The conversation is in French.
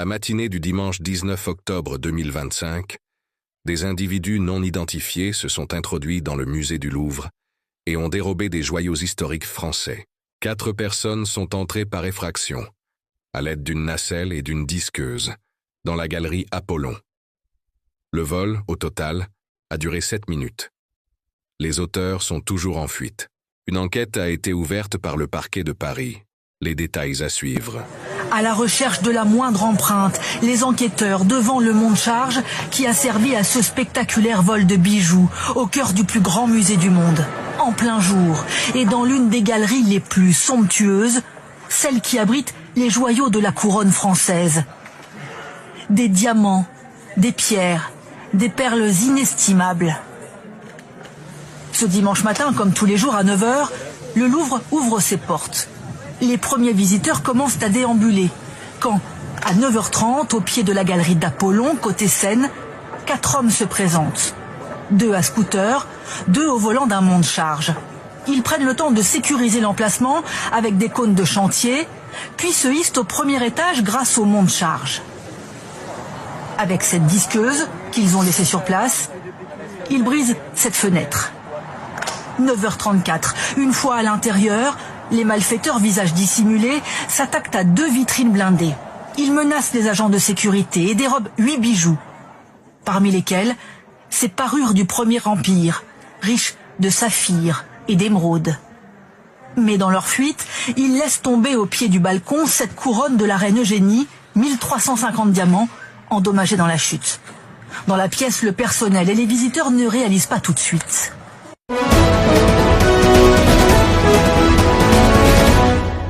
la matinée du dimanche 19 octobre 2025, des individus non identifiés se sont introduits dans le musée du Louvre et ont dérobé des joyaux historiques français. 4 personnes sont entrées par effraction, à l'aide d'une nacelle et d'une disqueuse, dans la galerie Apollon. Le vol, au total, a duré 7 minutes. Les auteurs sont toujours en fuite. Une enquête a été ouverte par le parquet de Paris. Les détails à suivre. À la recherche de la moindre empreinte, les enquêteurs devant le monte-charge qui a servi à ce spectaculaire vol de bijoux au cœur du plus grand musée du monde, en plein jour, et dans l'une des galeries les plus somptueuses, celle qui abrite les joyaux de la couronne française. Des diamants, des pierres, des perles inestimables. Ce dimanche matin, comme tous les jours à 9 h, le Louvre ouvre ses portes. Les premiers visiteurs commencent à déambuler, quand, à 9 h 30, au pied de la galerie d'Apollon, côté Seine, 4 hommes se présentent. 2 à scooter, 2 au volant d'un monte-charge. Ils prennent le temps de sécuriser l'emplacement avec des cônes de chantier, puis se hissent au premier étage grâce au monte-charge. Avec cette disqueuse qu'ils ont laissée sur place, ils brisent cette fenêtre. 9 h 34, une fois à l'intérieur, les malfaiteurs, visage dissimulé, s'attaquent à 2 vitrines blindées. Ils menacent les agents de sécurité et dérobent 8 bijoux, parmi lesquels ces parures du Premier Empire, riches de saphirs et d'émeraudes. Mais dans leur fuite, ils laissent tomber au pied du balcon cette couronne de la reine Eugénie, 1350 diamants, endommagés dans la chute. Dans la pièce, le personnel et les visiteurs ne réalisent pas tout de suite.